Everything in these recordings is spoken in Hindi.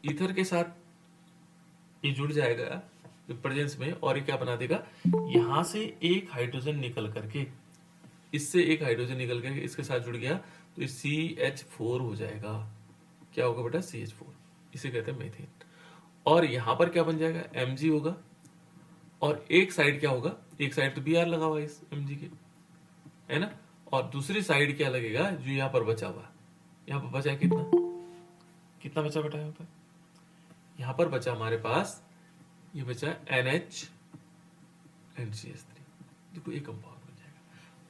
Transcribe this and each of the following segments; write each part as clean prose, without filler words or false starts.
ईथर के साथ ये जुड़ जाएगा प्रेजेंस में, और ये क्या बना देगा, यहां से एक हाइड्रोजन निकल करके, इससे एक हाइड्रोजन निकल करके इसके साथ जुड़ गया, तो ये CH4 हो जाएगा। क्या होगा बेटा, CH4, इसे कहते हैं मेथेन। और यहां पर क्या बन जाएगा, Mg होगा, और एक साइड क्या होगा, एक साइड तो Br लगा हुआ है इस Mg के, है ना, और दूसरी साइड क्या लगेगा, जो यहाँ पर बचा हुआ, यहाँ पर बचा है कितना, कितना बचा बेटा, यहाँ पर बचा हमारे पास, ये बचा NH एंड CH3। देखो एक कंपाउंड बन जाएगा,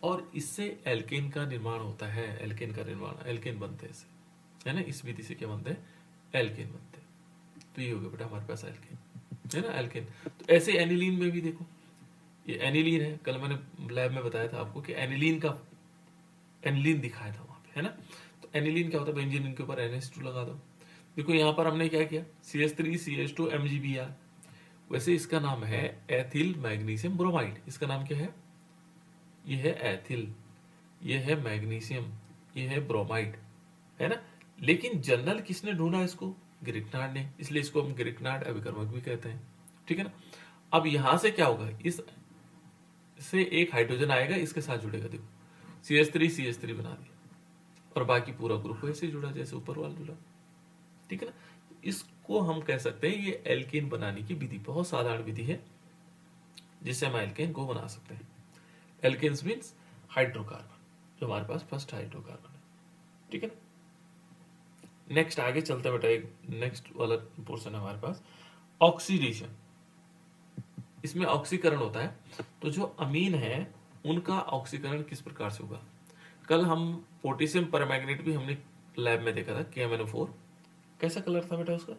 और इससे एल्केन का निर्माण होता है, एल्केन का निर्माण, एल्केन बनते हैं इससे, है ना, इस विधि से क्या बनते हैं, एल्केन बनते हैं। तो ये हो गया बेटा हमारे पास एल्केन, है ना, एल्केन। तो ऐसे एनिलीन में भी देखो, ये एनिलीन है, कल मैंने लैब में बताया था आपको कि एनिलीन का, एनिलीन दिखाया था वहां पे, है ना। तो एनिलीन क्या होता है, बेंजीन के ऊपर NH2 लगा दो। देखो यहाँ पर हमने क्या किया, CH3 CH2 MgBr, वैसे इसका नाम है एथिल मैग्नीशियम ब्रोमाइड। इसका नाम क्या है, ये है एथिल, ये है मैग्नीशियम, ये है ब्रोमाइड, है ना। लेकिन जनरल किसने ढूंढा इसको, ग्रिग्नार्ड ने, इसलिए इसको हम ग्रिग्नार्ड अभिकर्मक भी कहते हैं, ठीक है ना। अब यहां से क्या होगा, इस से एक हाइड्रोजन आएगा, इसके साथ जुड़ेगा, देखो CH3 बना दिया, और बाकी पूरा ग्रुप ऐसे जुड़ा जैसे ऊपर वाला जुड़ा, ठीक है ना। इसको हम कह सकते हैं, ये एल्केन बनाने की विधि बहुत साधारण विधि है, जिससे हम एल्केन को बना सकते हैं। एल्केन्स मीन्स हाइड्रोकार्बन, जो हमारे पास फर्स्ट हाइड्रोकार्बन है, ठीक है ना। नेक्स्ट आगे चलते बेटा, एक नेक्स्ट वाला पोर्शन है हमारे पास, ऑक्सीडेशन। इसमें ऑक्सीकरण होता है, तो जो अमीन है उनका ऑक्सीकरण किस प्रकार से होगा। कल हम पोटेशियम परमैंगनेट भी हमने लैब में देखा था, KMnO4, कैसा कलर था बेटा उसका,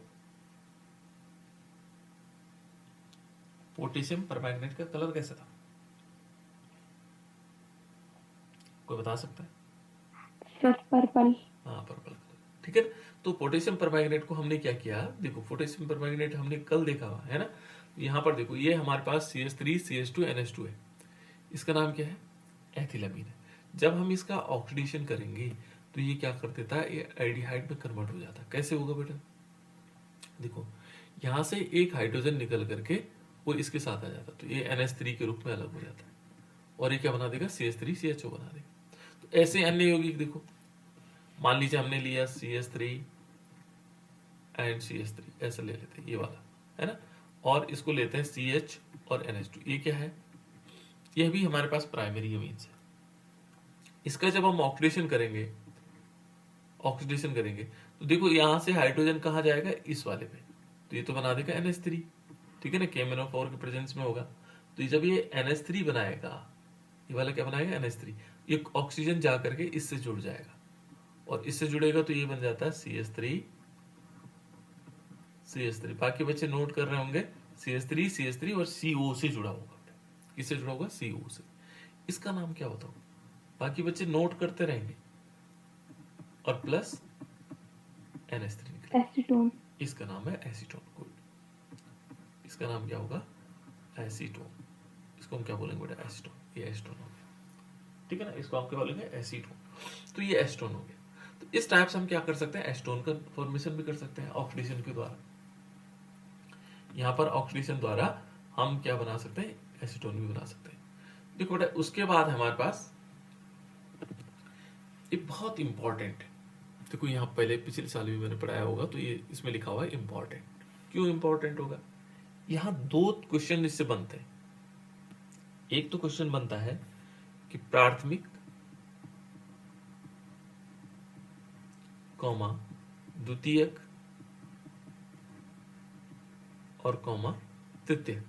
पोटेशियम परमैंगनेट का कलर कैसा था, कोई बता सकता है। पर्पल। हाँ पर्पल कलर, ठीक है। तो पोटेशियम परमैंगनेट को हमने क्या किया, देखो पोटेशियम परमैंगनेट हमने कल देखा हुआ है ना। यहाँ पर देखो, ये हमारे पास CH3 CH2 NH2 है, इसका नाम क्या है, एथिलमीन है। जब हम इसका ऑक्सीडेशन करेंगे तो ये क्या कर देता है, ये एल्डिहाइड में कन्वर्ट हो जाता है। कैसे होगा बेटा, देखो यहाँ से एक हाइड्रोजन निकल करके वो इसके साथ आ जाता है, तो ये NH3 के रूप में अलग हो जाता है, और ये क्या बना देगा, CH3 CHO बना देगा। तो ऐसे अन्य यौगिक देखो, मान लीजिए हमने लिया CH3 एंड CH3, ऐसा ले लेते हैं ये वाला, है ना, और इसको लेते हैं CH और NH2, ये क्या है, यह भी हमारे पास प्राइमरी अमीन्स है। इसका जब हम ऑक्सीडेशन करेंगे, ऑक्सीडेशन करेंगे तो देखो यहां से हाइड्रोजन कहाँ जाएगा, इस वाले पे, तो ये तो बना देगा NH3, ठीक है ना, KMnO4 के प्रेजेंस में होगा। तो ये जब ये NH3 बनाएगा, ये वाला क्या बनाएगा, NH3, ये ऑक्सीजन जा करके इससे जुड़ जाएगा, और इससे जुड़ेगा तो ये बन जाता है CH3, बाकी बच्चे नोट कर रहे होंगे, CH3 और CO से जुड़ा होगा, किससे जुड़ा होगा, CO से। इसका नाम क्या होता होगा, बाकी बच्चे नोट करते रहेंगे, और प्लस NH3 निकलेगा, एसीटोन। इसका नाम है एसीटोन। गुड, इसका नाम क्या होगा, एसीटोन। इसको हम क्या बोलेंगे बेटा, एसीटोन, ये एसीटोन हो गया, ठीक है ना, इसको हम क्या बोलेंगे, एसीटोन। तो ये एसीटोन हो गया। तो इस टाइप से हम क्या कर सकते हैं, एसीटोन का फॉर्मेशन भी कर सकते हैं ऑक्सीडेशन के द्वारा। यहाँ पर ऑक्सीडेशन द्वारा हम क्या बना सकते हैं, एसीटोन भी बना सकते हैं। देखो बेटा उसके बाद हमारे पास ये बहुत इंपॉर्टेंट है, देखो यहाँ पहले पिछले साल भी मैंने पढ़ाया होगा, तो ये इसमें लिखा हुआ है इंपॉर्टेंट। क्यों इंपॉर्टेंट होगा, यहाँ दो क्वेश्चन इससे बनते हैं। एक तो क्वेश्चन बनता है कि प्राथमिक कॉमा द्वितीयक और कॉमा तृतीयक,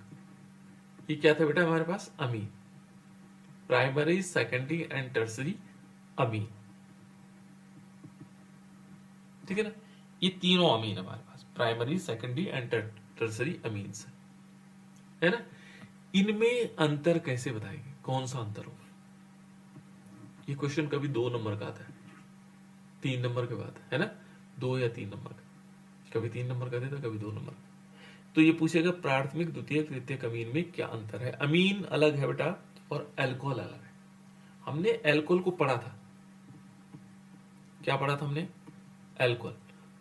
ये क्या था बेटा हमारे पास, amine, primary secondary and tertiary amine, ठीक है ना। ये तीनों अमीन हमारे पास primary secondary and tertiary amines है ना। इनमें अंतर कैसे बताएंगे, कौन सा अंतर होगा, ये क्वेश्चन कभी 2 नंबर का आता है, 3 नंबर के बाद, है ना, 2 या 3 नंबर का, कभी 3 नंबर का देता, कभी 2 नंबर का। तो ये पूछेगा प्राथमिक द्वितीयक तृतीयक अमीन में क्या अंतर है। अमीन अलग है बेटा और एल्कोहल अलग है। हमने एल्कोहल को पढ़ा था, क्या पढ़ा था हमने, alcohol.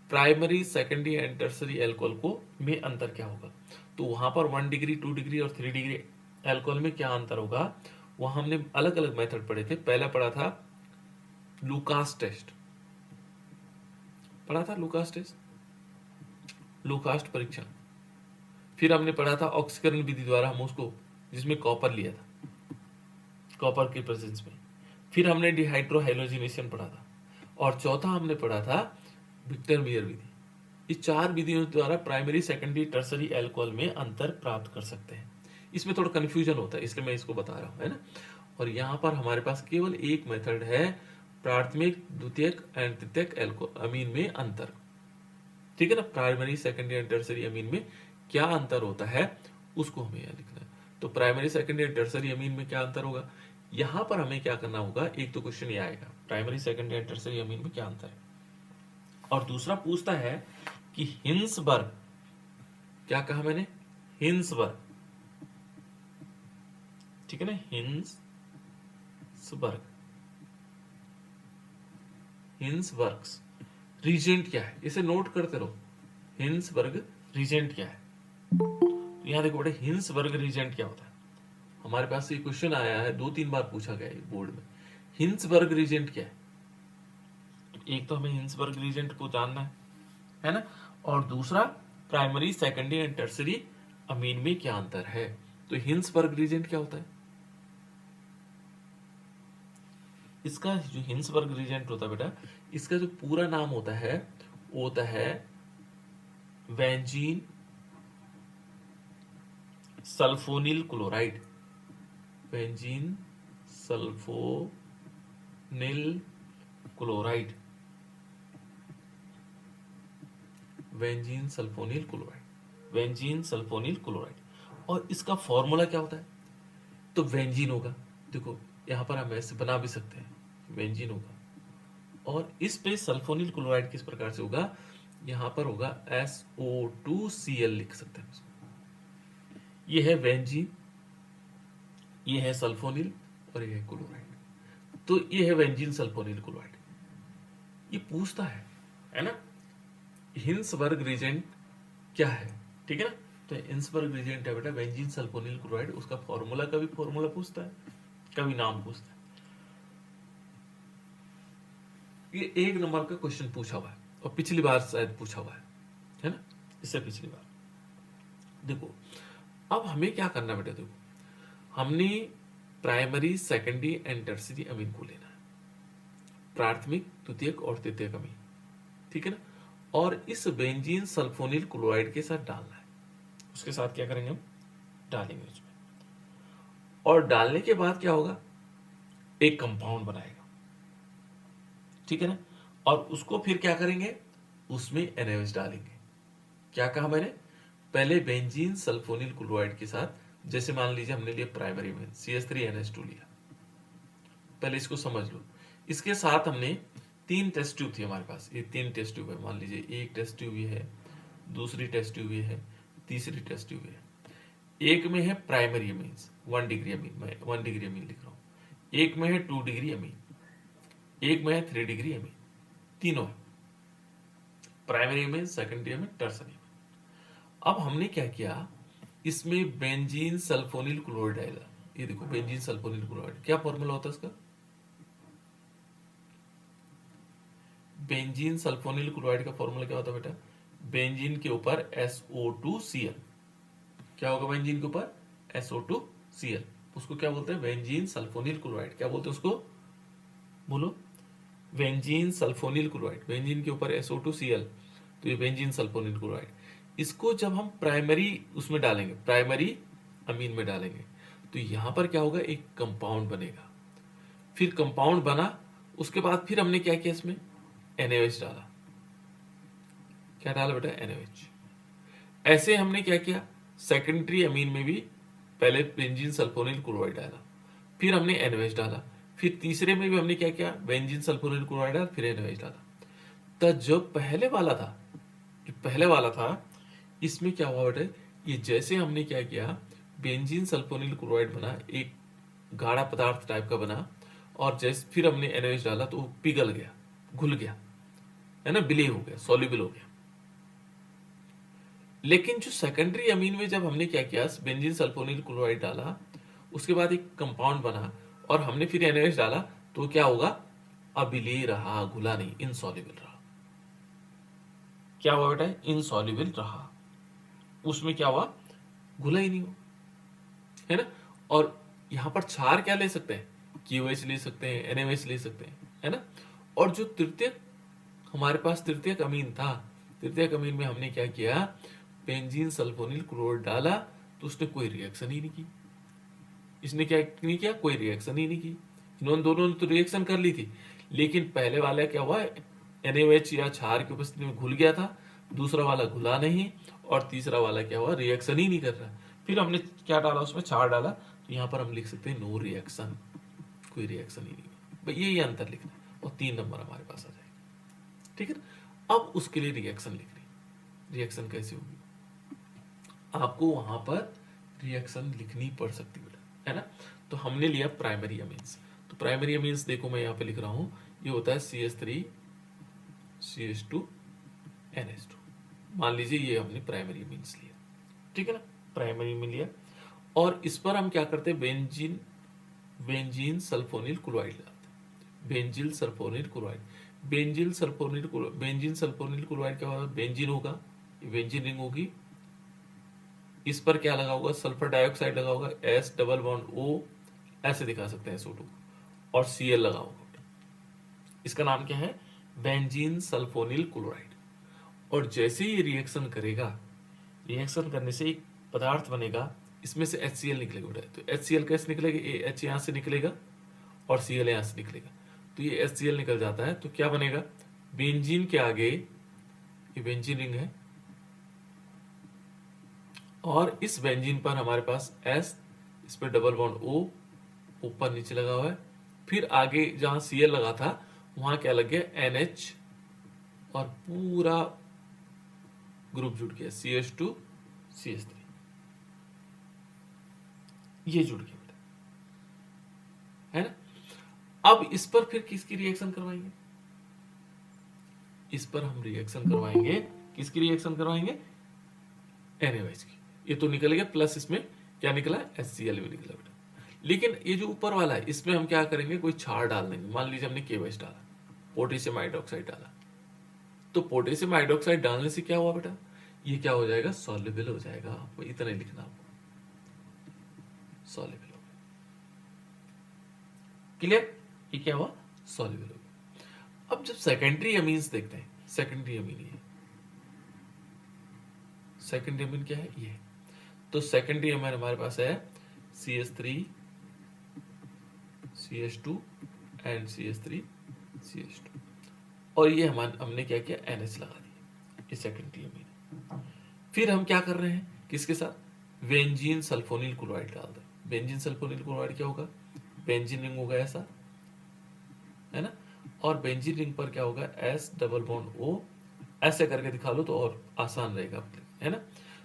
Primary secondary and tertiary alcohol को में अंतर क्या होगा। तो वहां पर 1 डिग्री 2 डिग्री और 3 डिग्री एल्कोहल में क्या अंतर होगा, वहां हमने अलग अलग मेथड पढ़े थे। पहला पढ़ा था लुकास टेस्ट, पढ़ा था लुकास टेस्ट, लुकास्ट परीक्षण। फिर हमने पढ़ा था ऑक्सीकरण विधि द्वारा हम उसको, जिसमें कॉपर लिया था, कॉपर के प्रेजेंस में। फिर हमने डिहाइड्रो हाइलोजिनेशन पढ़ा था, और चौथा हमने पढ़ा था विक्टर मियर विधि। इस 4 विधियों द्वारा प्राइमरी सेकेंडरी टर्सरी अल्कोहल में अंतर प्राप्त कर सकते हैं। इसमें थोड़ा कंफ्यूजन होता है, इसलिए मैं इसको बता रहा हूं, है ना। और यहाँ पर हमारे पास केवल एक मेथड है, प्राथमिक द्वितीयक एंड तृतीयक अल्कोहल अमीन में अंतर। ठीक है ना, प्राइमरी सेकेंडरी एंड टर्सरी अमीन में क्या अंतर होता है उसको हमें यहाँ लिखना है। तो प्राइमरी सेकेंडरी एंड टर्सरी अमीन में क्या अंतर होगा, यहां पर हमें क्या करना होगा, एक तो क्वेश्चन ये आएगा प्राइमरी सेकेंडरी एंड टर्सरी अमीन में क्या अंतर है, और दूसरा पूछता है कि हिंसबर्ग, क्या कहा मैंने, हिंसबर्ग, ठीक है ना, हिंसबर्ग, हिंसबर्ग्स रीजेंट क्या है, इसे नोट करते रहो। हिंसबर्ग रीजेंट क्या है, तो यहां देखो बेटा हिंसबर्ग रीजेंट क्या होता है। हमारे पास ये क्वेश्चन आया है, 2-3 बार पूछा गया है बोर्ड में, हिंसबर्ग रीजेंट क्या है। तो एक तो हमें हिंसबर्ग रीजेंट को जानना है ना, और दूसरा प्राइमरी सेकेंडरी एंड टर्सरी अमीन में क्या अंतर है। तो हिंसबर्ग रीजेंट क्या होता है, इसका जो हिंसबर्ग रीजेंट होता है बेटा, इसका जो पूरा नाम होता है वो होता है benzene sulphonyl chloride, benzene sulphonyl chloride, benzene sulphonyl chloride, benzene sulphonyl chloride. और इसका फॉर्मूला क्या होता है, तो बेंजीन होगा, देखो यहां पर हम ऐसे बना भी सकते हैं, बेंजीन होगा, और इस पे सल्फोनिल क्लोराइड किस प्रकार से होगा, यहां पर होगा SO2Cl लिख सकते हैं उसको। ये है बेंजीन, ये है सल्फोनिल, और ये है क्लोराइड। तो ये है बेंजीन सल्फोनिल क्लोराइड। ये पूछता है ना, हिंसबर्ग रीजेंट क्या है, ठीक है ना। तो हिंसबर्ग रीजेंट है बेटा बेंजीन सल्फोनिल क्लोराइड, उसका फॉर्मूला, कभी फॉर्मूला पूछता है, कभी नाम पूछता है। ये 1 नंबर का क्वेश्चन पूछा हुआ है, और पिछली बार शायद पूछा हुआ है ना, इससे पिछली बार। देखो अब हमें क्या करना बेटा, देखो हमने प्राइमरी सेकेंडरी एंड टर्सरी अमीन को लेना है, प्राथमिक द्वितीयक और तृतीयक अमीन, ठीक है ना, और इस बेंजीन सल्फोनिल क्लोराइड के साथ डालना है। उसके साथ क्या करेंगे, हम डालेंगे उसमें, और डालने के बाद क्या होगा, एक कंपाउंड बनाएगा, ठीक है ना, और उसको फिर क्या करेंगे, उसमें NaOH डालेंगे। क्या कहा मैंने, पहले बेंजीन सल्फोनिल क्लोराइड के साथ, जैसे मान लीजिए हमने लिया प्राइमरी में CH3NH2 लिया, पहले इसको समझ लो। इसके साथ हमने 3 टेस्ट ट्यूब थी हमारे पास, ये 3 टेस्ट ट्यूब है, मान लीजिए एक टेस्ट ट्यूब ये है, दूसरी टेस्ट ट्यूब ये है, तीसरी टेस्ट ट्यूब है। एक में है प्राइमरी अमीन्स 1 डिग्री अमीन, मैं 1 डिग्री अमीन लिख रहा हूं, एक में है 2 डिग्री अमीन, एक में है 3 डिग्री अमीन, तीनों है primary amine, secondary amine, tertiary amine. अब हमने क्या किया, इसमें बेंजीन सल्फोनिल क्लोराइड डाला। ये देखो बेंजीन सल्फोनिल क्लोराइड, क्या फॉर्मूला होता है इसका, बेंजीन सल्फोनिल क्लोराइड का फॉर्मूला क्या होता है बेटा, बेंजीन के ऊपर SO2Cl, क्या होगा बेंजीन के ऊपर SO2Cl, उसको क्या बोलते हैं, बेंजीन सल्फोनिल क्लोराइड। क्या बोलते हैं उसको, बोलो, बेंजीन सल्फोनिल क्लोराइड। बेंजीन के ऊपर SO2Cl, तो ये बेंजीन सल्फोनिल क्लोराइड। इसको जब हम प्राइमरी उसमें डालेंगे, प्राइमरी अमीन में डालेंगे, तो यहां पर क्या होगा, एक कंपाउंड बनेगा। फिर कंपाउंड बना, उसके बाद फिर हमने क्या किया, इसमें NaOH डाला। क्या डाला बेटा, NaOH। ऐसे हमने क्या किया, सेकेंडरी अमीन में भी पहले बेंजीन सल्फोनिल क्लोराइड डाला, फिर हमने NaOH डाला, फिर तीसरे में भी हमने क्या किया, बेंजीन सल्फोनिल क्लोराइड डाला, फिर NaOH डाला। तो जो पहले वाला था, जो पहले वाला था, इसमें क्या हुआ बेटा, ये जैसे हमने क्या किया, बेंजीन सल्फोनिल क्लोराइड बना, एक गाढ़ा पदार्थ टाइप का बना, और जैसे फिर हमने NaOH डाला तो वो पिघल गया, घुल गया, है ना, विलीय हो गया, सॉल्युबल हो गया। लेकिन जो सेकेंडरी अमीन में जब हमने क्या किया, बेंजीन सल्फोनिल क्लोराइड डाला, उसके बाद एक कंपाउंड बना और हमने फिर NaOH डाला, तो क्या होगा, अबिलीय रहा, घुला नहीं, इनसॉल्युबल रहा। क्या हुआ बेटा, इनसॉल्युबल रहा, उसमें क्या हुआ, घुला ही नहीं हो, है ना। और यहां पर क्षार क्या ले सकते हैं, KOH ले सकते हैं, NaOH ले सकते हैं, है ना। और जो तृतीयक हमारे पास तृतीयक अमीन था, तृतीयक अमीन में हमने क्या किया, बेंजीन सल्फोनिल क्लोराइड डाला, तो उसने कोई रिएक्शन ही नहीं की, इसने क्या नहीं किया, कोई रिएक्शन ही नहीं की। इन्होंने दोनों ने तो रिएक्शन कर ली थी, लेकिन पहले वाला क्या हुआ, NaOH या क्षार की उपस्थिति में घुल गया था, दूसरा वाला घुला नहीं, और तीसरा वाला क्या हुआ, रिएक्शन ही नहीं कर रहा। फिर हमने क्या डाला, उसमें क्षार डाला, तो यहां पर हम लिख सकते हैं नो रिएक्शन, कोई रिएक्शन ही नहीं। भाई ये अंतर लिखना है, और 3 नंबर हमारे पास आ जाएगा, ठीक है ना। अब उसके लिए रिएक्शन लिखनी, रिएक्शन कैसे होगी, आपको वहां पर रिएक्शन लिखनी पड़ सकती है ना। तो हमने लिया प्राइमरी अमीन्स, तो प्राइमरी अमीन्स देखो मैं यहाँ पे लिख रहा हूं, ये होता है CH3 CH2 NH2, मान लीजिए ये हमने प्राइमरी अमीन्स लिया, ठीक है ना, प्राइमरी में लिया। और इस पर हम क्या करते हैं, बेंजीन बेंजीन सल्फोनिल क्लोराइड डालते हैं, benzyl sulphonyl chloride, benzene sulphonyl chloride क्या होगा, बेंजीन होगा, बेंजीन रिंग होगी, इस पर क्या लगा होगा, सल्फर डाइऑक्साइड लगा होगा, S डबल बॉन्ड O, ऐसे दिखा सकते हैं SO2, और Cl लगा होगा, इसका नाम क्या है, बेंजीन सल्फोनिल क्लोराइड। और जैसे ही रिएक्शन करेगा, रिएक्शन करने से एक पदार्थ बनेगा, इसमें से HCl निकलेगा बेटा, तो HCl कैसे निकलेगा, H यहां से निकलेगा और Cl यहां से निकलेगा, तो ये HCl निकल जाता है, तो क्या बनेगा, बेंजीन के आगे ये बेंजीन रिंग है, और इस बेंजीन पर हमारे पास S, इस पर डबल बॉन्ड O ऊपर नीचे लगा हुआ है, फिर आगे जहां Cl लगा था वहां क्या लग गया, NH, और पूरा ग्रुप जुड़ गया, CH2 CH3, ये जुड़ गया बेटा, है ना। अब इस पर फिर किसकी रिएक्शन करवाएंगे, इस पर हम रिएक्शन करवाएंगे, किसकी रिएक्शन करवाएंगे, NaOH की। ये तो निकल गया, प्लस इसमें क्या निकला, HCl भी निकला बेटा। लेकिन ये जो ऊपर वाला है, इसमें हम क्या करेंगे, कोई क्षार डाल देंगे, मान लीजिए हमने KOH डाला, पोटेशियम हाइड्रोक्साइड डाला, तो पोटेशियम हाइड्रोक्साइड डालने से क्या हुआ बेटा, ये क्या हो जाएगा, सॉल्युबल हो जाएगा, आपको इतना ही लिखना, आपको सॉल्युबल हो गया, क्लियर, ये क्या हुआ, सॉल्युबल हो गया। अब जब सेकेंडरी अमीन्स देखते हैं, सेकेंडरी अमीन ये, सेकेंडरी अमीन क्या है, ये, तो सेकेंडरी अमीन हमारे पास है CH3 CH2 and CH3 CH2, और ये हमने क्या किया, NH लगा दिया, ये सेकेंडरी अमीन है। फिर हम क्या कर रहे हैं, किसके साथ, बेंजीन सल्फोनिल क्लोराइड डाल दें, बेंजीन सल्फोनिल क्लोराइड क्या होगा, बेंजीन रिंग होगा ऐसा, है ना, और बेंजीन रिंग पर क्या होगा, S डबल बॉन्ड O, ऐसे करके दिखा लो तो और आसान रहेगा आपके लिए, है ना।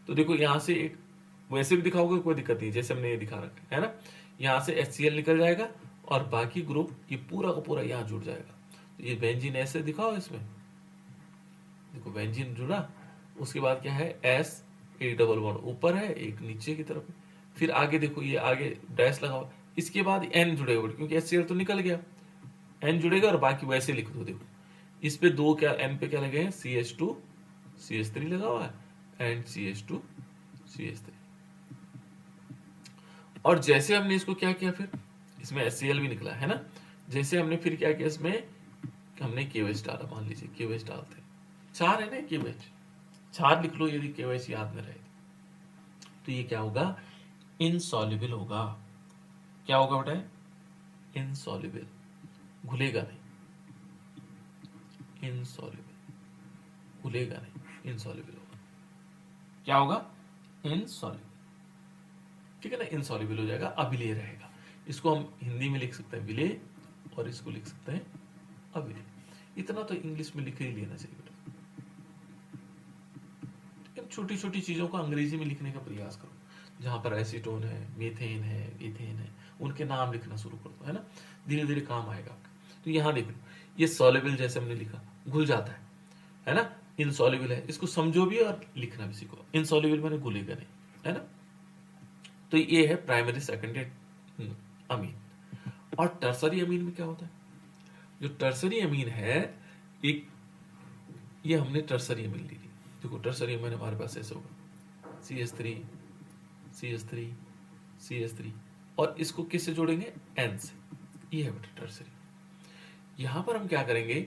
तो देखो यहां से एक, वैसे भी दिखाओगे कोई दिक्कत नहीं, जैसे हमने ये दिखा रखा है ना, यहां से HCl निकल जाएगा, और बाकी ग्रुप ये पूरा का पूरा यहां जुड़ जाएगा, तो ये बेंजीन ऐसे दिखाओ, इसमें देखो बेंजीन जुड़ा, उसके बाद क्या है, S, एक डबल बॉन्ड ऊपर है, एक नीचे की तरफ है, फिर आगे देखो ये आगे डैश लगा हुआ, इसके बाद N जुड़ेगा क्योंकि HCl तो निकल गया, N जुड़ेगा, और बाकी वैसे लिख दो, देखो इस पे दो क्या, N पे क्या लगे हैं, CH2 CH3 लगा हुआ है, एंड CH2 CH3, और जैसे हमने इसको क्या किया, फिर इसमें HCl भी निकला, है ना, जैसे हमने फिर क्या किया, इसमें हमने KOH डाला, मान लीजिए KOH डालते हैं, क्षार है ना, KOH, क्षार लिख लो यदि KOH याद में रहे, तो ये क्या होगा, इनसॉल्युबल होगा, क्या होगा बेटा, इनसॉल्युबल, घुलेगा नहीं, इनसॉल्युबल, घुलेगा नहीं, इनसॉल्युबल होगा, क्या होगा, इनसॉल्युबल, ठीक है ना, इनसॉल्युबल हो जाएगा, अविलेय रहेगा। इसको हम हिंदी में लिख सकते हैं विलेय, और इसको लिख सकते हैं अविलेय, इतना तो इंग्लिश में लिख ही लेना चाहिए बेटा। छोटी छोटी चीजों को अंग्रेजी में लिखने का प्रयास करो, जहां पर एसीटोन है, मीथेन है, इथेन है, उनके नाम लिखना शुरू कर दो, है ना, धीरे धीरे काम आएगा आपका। तो यहां देखो, ये सॉल्युबल जैसे हमने लिखा, घुल जाता है ना, इनसॉल्युबल है, इसको समझो भी और लिखना भी सीखो। इनसॉल्युबल मैंने घुलेगा नहीं, है ना। तो ये है प्राइमरी सेकेंडरी अमीन। और टर्सरी अमीन में क्या होता है? जो टर्सरी अमीन है, एक ये हमने टर्सरी अमीन ली थी। देखो टर्सरी अमीन हमारे पास ऐसे होगा CH3 CH3 CH3, और इसको किससे जोड़ेंगे? N से। ये है बेटा टर्सरी। यहां पर हम क्या करेंगे?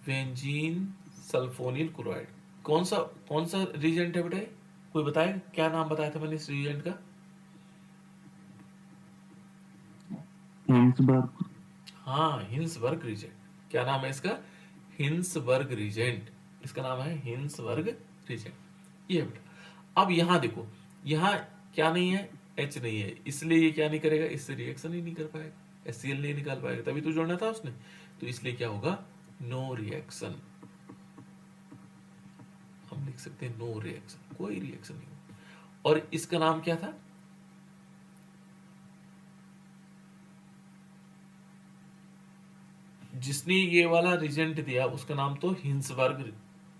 Benzene sulphonyl chloride. कौन सा रीजेंट है बेटा ये? कोई बताएगा क्या नाम बताया था मैंने इस रीजेंट का? हिंसबर्ग। हाँ, हिंसबर्ग रीजेंट। क्या नाम है इसका? Hinsberg reagent. इसका नाम है हिंसबर्ग रीजेंट। ये है बेटा। अब यहां देखो, यहां क्या नहीं है? H नहीं है, इसलिए ये क्या नहीं करेगा? इससे रिएक्शन ही नहीं कर पाएगा, HCl नहीं निकाल पाएगा, तभी तो जोड़ना था उसने। तो इसलिए क्या होगा? No reaction. हम लिख सकते हैं नो रिएक्शन, कोई रिएक्शन नहीं होगा। और इसका नाम क्या था? जिसने ये वाला रिजेंट दिया उसका नाम तो हिंसबर्ग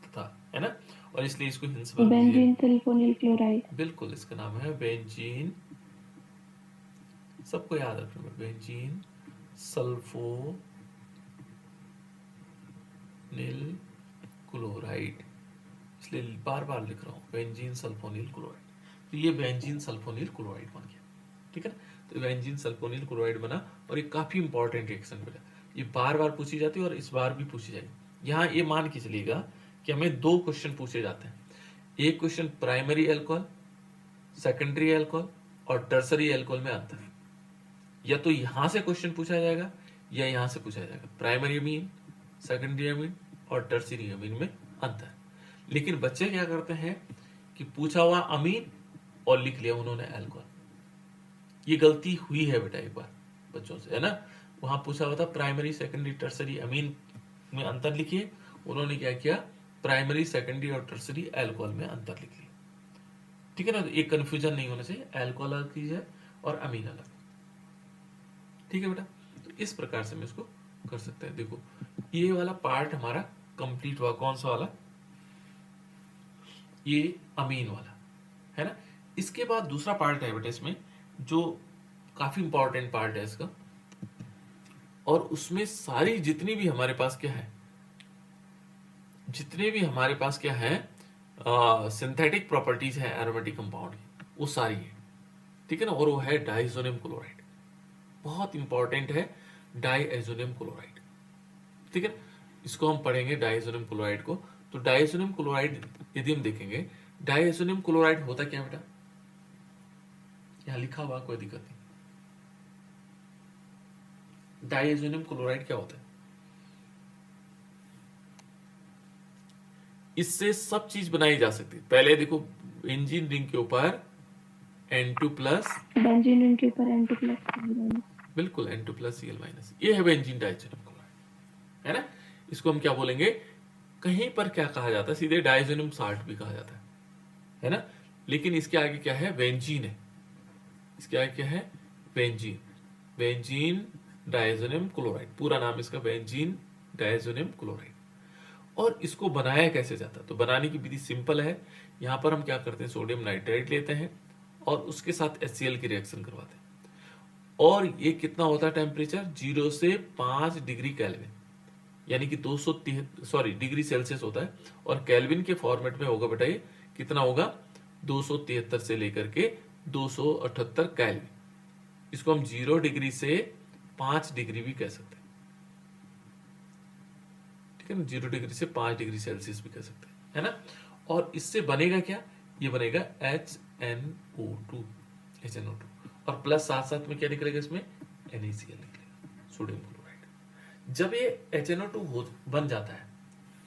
था, है ना। और इसलिए इसको हिंसबर्ग बेंजीन सल्फोनिल क्लोराइड। बिल्कुल, इसका नाम है बेंजीन, सबको याद रखना, बेंजीन सल्फोनिल क्लोराइड। इसलिए बार बार लिख रहा हूं बेंजीन सल्फोनिल क्लोराइड। तो ये बेंजीन सल्फोनिल क्लोराइड बन गया, ठीक है ना। तो बेंजीन सल्फोनिल क्लोराइड बना, और ये काफी इंपॉर्टेंट रिएक्शन बेटा। ये बार बार पूछी जाती है और इस बार भी पूछी जाएगी। यहाँ ये मान के चलिएगा कि हमें 2 क्वेश्चन पूछे जाते हैं। एक question primary alcohol, secondary alcohol और टर्सरी एल्कोहल में अंतर। या तो यहां से क्वेश्चन पूछा जाएगा या यहां से पूछा जाएगा, प्राइमरी अमीन, सेकेंडरी अमीन और टर्सरी अमीन में अंतर। लेकिन बच्चे क्या करते हैं कि पूछा हुआ अमीन और लिख लिया उन्होंने एल्कोहल। ये गलती हुई है बेटा एक बार बच्चों से, है ना। वहां पूछा हुआ था प्राइमरी सेकेंडरी टर्सरी अमीन में अंतर लिखिए, उन्होंने क्या किया? प्राइमरी सेकेंडरी और टर्सरी अल्कोहल में अंतर लिख लिया, ठीक है ना। तो एक कंफ्यूजन नहीं होना चाहिए, अल्कोहल अलग चीज है और अमीन अलग, ठीक है बेटा। तो इस प्रकार से हम इसको कर सकते हैं। देखो ये वाला पार्ट हमारा कंप्लीट हुआ। कौन सा वाला? ये अमीन वाला, है ना। इसके बाद दूसरा पार्ट है बेटा इसमें, जो काफी इंपॉर्टेंट पार्ट है इसका, और उसमें सारी जितनी भी हमारे पास क्या है, जितने भी हमारे पास क्या है सिंथेटिक प्रॉपर्टीज है एरोमेटिक कंपाउंड की, वो सारी है, ठीक है ना। और वो है डाइसोनियम क्लोराइड, बहुत इंपॉर्टेंट है डाइएजोनियम क्लोराइड, ठीक है। इसको हम पढ़ेंगे डाइएजोनियम क्लोराइड को। तो डाइएजोनियम क्लोराइड यदि हम देखेंगे, डाइएजोनियम क्लोराइड होता क्या बेटा? यहां लिखा हुआ, कोई दिक्कत नहीं। डाइएजोनियम क्लोराइड क्या होता है? इससे सब चीज बनाई जा सकती है। पहले देखो बेंजीन रिंग के ऊपर N2 प्लस, बेंजीन रिंग के ऊपर N2+, बिल्कुल N2 प्लस Cl-, ये है बेंजीन डाइएजोनियम क्लोराइड, है ना। इसको हम क्या बोलेंगे? कहीं पर क्या कहा जाता है? सीधे डाइएजोनियम साल्ट भी कहा जाता है ना। लेकिन इसके आगे क्या है? बेंजीन है। इसके आगे क्या है? बेंजीन, बेंजीन डाइएजोनियम क्लोराइड, पूरा नाम इसका बेंजीन डाइएजोनियम क्लोराइड। और इसको बनाया कैसे जाता है? तो बनाने की विधि सिंपल है। यहां पर हम क्या करते हैं? सोडियम नाइट्राइट लेते हैं और उसके साथ HCl की रिएक्शन करवाते हैं। और ये कितना होता है टेम्परेचर? 0 से 5 डिग्री केल्विन, यानी कि 230 डिग्री सेल्सियस होता है। और केल्विन के फॉर्मेट में होगा बेटा, ये कितना होगा? 273 से लेकर के 278 केल्विन। इसको हम 0 डिग्री से 5 डिग्री भी कह सकते हैं, ठीक है ना। 0 डिग्री से 5 डिग्री सेल्सियस भी कह सकते हैं, है ना। और इससे बनेगा क्या? ये बनेगा HNO2, और प्लस साथ साथ में क्या निकलेगा? इसमें NaCl निकलेगा, सोडियम क्लोराइड। जब ये HNO2 बन जाता है,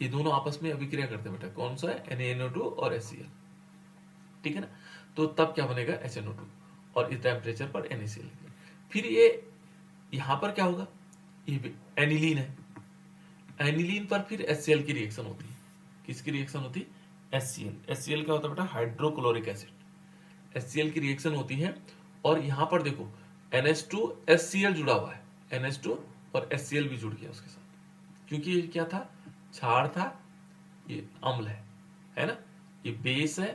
ये दोनों आपस में अभिक्रिया करते हैं बेटा। कौन सा है? NaNO2 और HCl, ठीक है ना। तो तब क्या बनेगा? HNO2, और इस टेम्परेचर पर NaCl निकलेगा। फिर ये यहां पर क्या होगा? ये एनिलीन है, एनिलीन पर फिर HCl की रिएक्शन होती है। किसकी रिएक्शन होती है? HCl क्या होता है बेटा? Hydrochloric acid. HCl की रिएक्शन होती है। और यहां पर देखो NH2 HCl जुड़ा हुआ है, NH2 और HCl भी जुड़ गया उसके साथ, क्योंकि ये क्या था? क्षार था, ये अम्ल है, है ना, ये बेस है,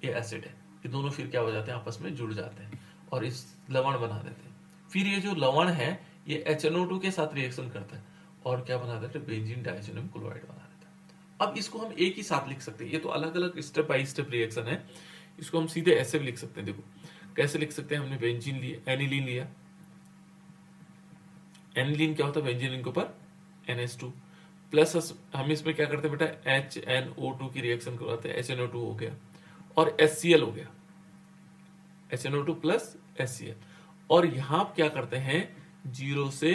ये एसिड है, ये दोनों फिर क्या हो जाते हैं, आपस में जुड़ जाते हैं और इस लवण बना देते हैं। फिर ये जो लवण है ये HNO2 के साथ रिएक्शन करता है और क्या बना देता है, बेंजीन डाइसोनियम क्लोराइड बना देता है। अब इसको हम एक ही साथ लिख सकते हैं, ये तो अलग अलग स्टेप बाय स्टेप रिएक्शन है, इसको हम सीधे ऐसे भी लिख सकते हैं। देखो कैसे लिख सकते हैं, हमने बेंजीन लिया, एनिलीन लिया, एनिलीन क्या होता है, बेंजीन के ऊपर NH2 प्लस हम इसमें क्या करते हैं बेटा, HNO2 की रिएक्शन करवाते हैं, HNO2 हो गया और HCl हो गया, HNO2 प्लस HCl। और यहां आप क्या करते हैं, 0 से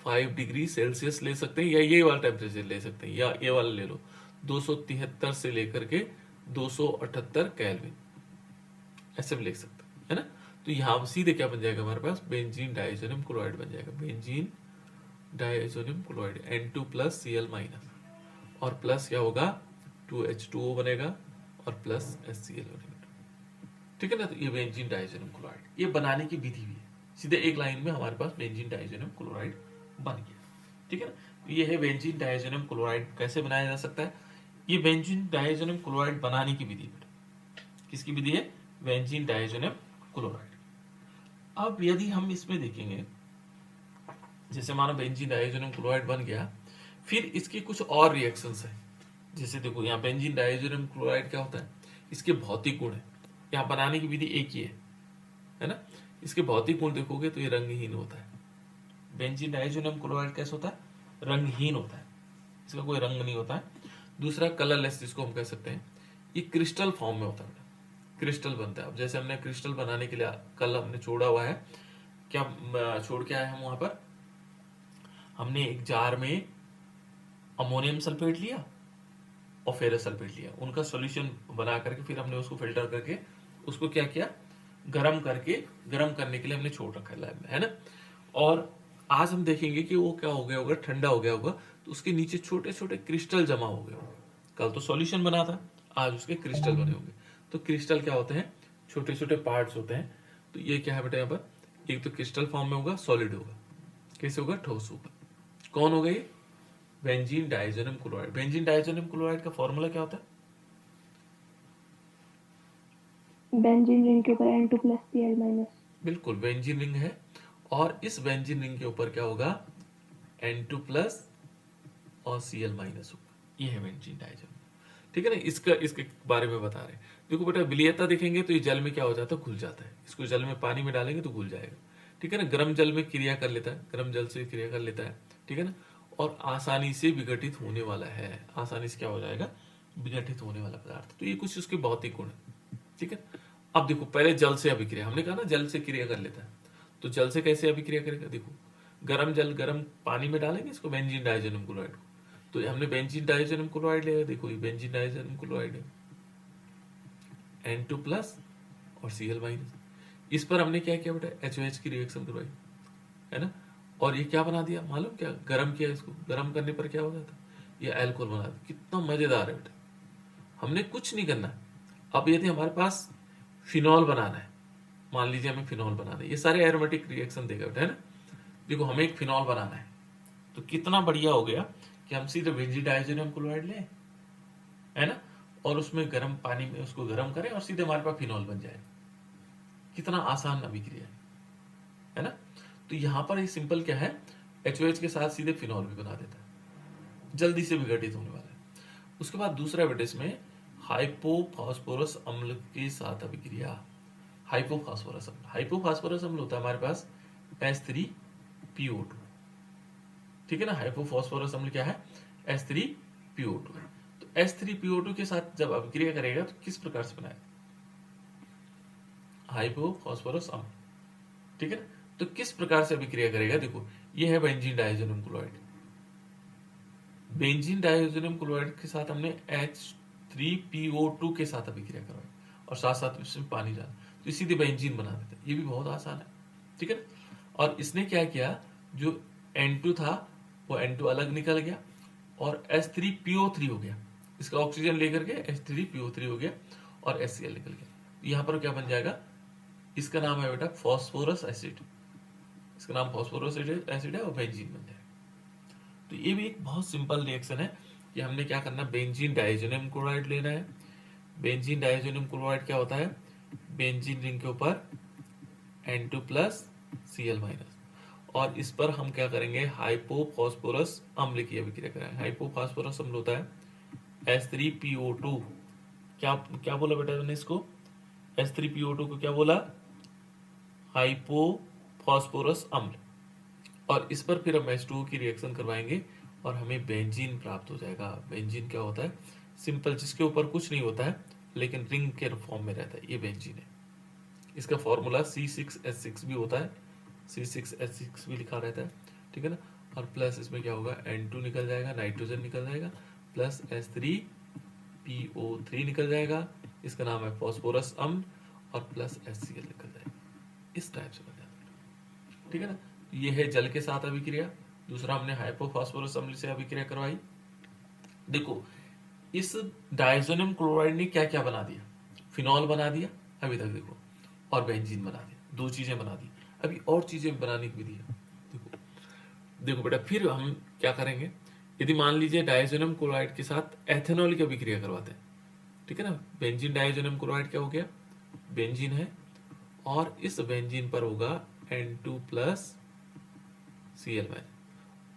5 डिग्री सेल्सियस ले सकते हैं या ये वाला टेम्परेचर ले सकते हैं या ये वाला ले लो, 273 से लेकर के 278 केल्विन, ऐसे भी लिख सकते हैं, है ना। तो यहां सीधे क्या बन जाएगा हमारे पास, बेंजीन डाइसोनियम क्लोराइड बन जाएगा, benzene diazonium chloride N2 plus Cl minus, और प्लस क्या होगा, 2H2O बनेगा और प्लस HCl बनेगा, ठीक है ना। तो ये बेंजीन डाइसोनियम क्लोराइड, ये बनाने की विधि भी है, सीधे एक लाइन में हमारे पास बेंजीन डाइसोनियम क्लोराइड बन गया, ठीक है ना। तो ये है बेंजीन डाइसोनियम क्लोराइड कैसे बनाया जा सकता है, ये बेंजीन डाइसोनियम क्लोराइड बनाने की विधि है, किसकी विधि है, बेंजीन डाइसोनियम क्लोराइड। अब यदि हम इसमें देखेंगे, जैसे हमारा बेंजीन डाइसोनियम क्लोराइड बन गया, फिर इसके कुछ और रिएक्शंस है, जैसे देखो यहाँ बेंजीन डाइसोनियम क्लोराइड क्या होता है, इसके भौतिक गुण है, यहाँ बनाने की विधि एक ही है ना। इसके भौतिक गुण देखोगे तो ये रंगहीन होता है, बेंजीन डाइसोनियम क्लोराइड कैसा होता है, रंगहीन होता है, इसका कोई रंग नहीं होता है। दूसरा कलरलेस, जिसको हम कह सकते हैं, ये क्रिस्टल फॉर्म में होता है, क्रिस्टल बनता है। अब जैसे हमने क्रिस्टल बनाने के लिए कल हमने छोड़ा हुआ है, क्या छोड़ के आए हम वहां पर, हमने एक जार में अमोनियम सल्फेट लिया और फेरस सल्फेट लिया, उनका सॉल्यूशन बना करके फिर हमने उसको फिल्टर करके उसको क्या किया, गर्म करके, गर्म करने के लिए हमने छोड़ रखा है लैब में, है ना। और आज हम देखेंगे कि वो क्या हो गया होगा, ठंडा हो गया होगा, तो उसके नीचे छोटे छोटे क्रिस्टल जमा हो गए होंगे। कल तो सॉल्यूशन बना था, आज उसके क्रिस्टल बने होंगे। तो क्रिस्टल क्या होते हैं, छोटे छोटे पार्ट्स होते हैं। तो ये क्या है बेटा, यहाँ पर एक तो क्रिस्टल फॉर्म में होगा, सॉलिड होगा, कैसे होगा, ठोस होगा। कौन होगा ये, benzene diazonium chloride. Benzene diazonium chloride का फॉर्मूला क्या होता है, बेंजीन रिंग के ऊपर N2 प्लस Cl माइनस। बिल्कुल बेंजीन रिंग है, और इस बेंजीन रिंग के ऊपर क्या होगा, N2 प्लस और Cl माइनस होगा, ये है बेंजीन डाइसोनियम, ठीक है ना। इसका इसके बारे में बता रहे हैं। देखो बेटा विलीयता देखेंगे तो ये जल में क्या हो जाता है, घुल जाता है, इसको जल में पानी में डालेंगे तो घुल जाएगा, ठीक है ना। गर्म जल में क्रिया कर लेता है, गर्म जल से क्रिया कर लेता है, ठीक है ना। और आसानी से विघटित होने वाला है, आसानी से क्या हो जाएगा, विघटित होने वाला पदार्थ। तो ये कुछ उसके भौतिक गुण है, ठीक है। अब देखो पहले जल से अभिक्रिया, हमने कहा ना जल से क्रिया कर लेता है, तो जल से कैसे अभिक्रिया करेगा, देखो गर्म जल गर्म पानी में डालेंगे इसको, बेंजीन डाइसोनियम क्लोराइड को, तो हमने बेंजीन डाइसोनियम क्लोराइड लिया, देखो ये बेंजीन डाइसोनियम क्लोराइड है, N2 प्लस और Cl माइनस। इस पर हमने क्या किया बेटा, HOH की रिएक्शन करवाई, है ना। और ये क्या बना दिया मालूम, क्या गर्म किया, इसको गर्म करने पर क्या हो जाता, ये अल्कोहल बना दिया। कितना मजेदार है बेटा, हमने कुछ नहीं करना। अब यदि हमारे पास फिनॉल बनाना है, मान लीजिए हमें फिनॉल बनाना है, ये सारे एरोमेटिक रिएक्शन देगा बेटा, है ना। देखो हमें एक फिनॉल बनाना है, तो कितना बढ़िया हो गया कि हम सीधे बेंजीन डाइसोनियम क्लोराइड लें, है ना, और उसमें गर्म पानी में उसको गर्म करें और सीधे हमारे पास फिनॉल बन जाए। कितना आसान अभिक्रिया है ना। तो यहां पर ये सिंपल क्या है, HOH के साथ सीधे फिनॉल भी बना देता है, जल्दी से विघटित होने वाला है। उसके बाद दूसरा बेटा इसमें हाइपोफॉस्फोरस अम्ल के साथ अभिक्रिया, हाइपोफॉस्फोरस अम्ल, हाइपोफॉस्फोरस अम्ल होता है हमारे पास H3PO2, ठीक है ना। हाइपोफॉस्फोरस अम्ल क्या है, H3PO2 है। तो H3PO2 के साथ जब अभिक्रिया करेगा तो किस प्रकार से बनाएगा, हाइपोफॉस्फोरस अम्ल, ठीक है ना। तो किस प्रकार से अभिक्रिया करेगा, देखो ये है benzene diazonium chloride, benzene diazonium chloride के साथ हमने H3PO2 के साथ अभिक्रिया करवाई और साथ साथ इसमें पानी डाला, तो सीधे बेंजीन बना देते हैं। ये भी बहुत आसान है, ठीक है ना। और इसने क्या किया, जो N2 था वो N2 अलग निकल गया और H3PO3 हो गया, इसका ऑक्सीजन लेकर के H3PO3 हो गया और HCl निकल गया। यहाँ पर क्या बन जाएगा, इसका नाम है बेटा फॉस्फोरस एसिड, इसका नाम फॉस्फोरस एसिड है और बेंजीन बन जाएगा। तो ये भी एक बहुत सिंपल रिएक्शन है कि हमने क्या करना, बेंजीन डाइजोनियम क्लोराइड लेना है। बेंजीन डाइजोनियम क्लोराइड क्या होता है, बेंजीन रिंग के ऊपर N2 प्लस Cl माइनस, और इस पर हम क्या करेंगे, हाइपोफॉस्फोरस अम्ल की अभिक्रिया करेंगे। हाइपोफॉस्फोरस अम्ल होता है H3PO2। क्या क्या बोला बेटा मैंने इसको, H3PO2 को क्या बोला, हाइपोफॉस्फोरस अम्ल। और इस पर फिर हम H2O की रिएक्शन करवाएंगे और हमें बेंजीन प्राप्त हो जाएगा। बेंजीन क्या होता है, सिंपल, जिसके ऊपर कुछ नहीं होता है लेकिन रिंग के फॉर्म में रहता है, ये बेंजीन है। इसका फॉर्मूला C6H6 भी होता है, C6H6 भी लिखा रहता है, ठीक है ना। और प्लस इसमें क्या होगा, N2 निकल जाएगा, नाइट्रोजन निकल जाएगा, प्लस H3PO3 निकल जाएगा, इसका नाम है फॉस्फोरस अम्ल, और प्लस HCl निकल जाएगा। इस टाइप से बन जाता है, ठीक है ना। ये है जल के साथ अभिक्रिया। दूसरा हमने हाइपोफॉस्फोरस अम्ल से अभिक्रिया करवाई। देखो इस डायजोनियम क्लोराइड ने क्या क्या बना दिया, फिनॉल बना दिया अभी तक देखो, और बेंजीन बना दिया, दो चीजें बना दी। अभी और चीजें बनाने की विधि है। देखो देखो बेटा, फिर हम क्या करेंगे, यदि मान लीजिए डायजोनियम क्लोराइड के साथ एथेनॉल की अभिक्रिया करवाते हैं, ठीक है ना। बेंजीन डायजोनियम क्लोराइड क्या हो गया, बेंजीन है, और इस बेंजीन पर होगा N2 प्लस Cl माइनस,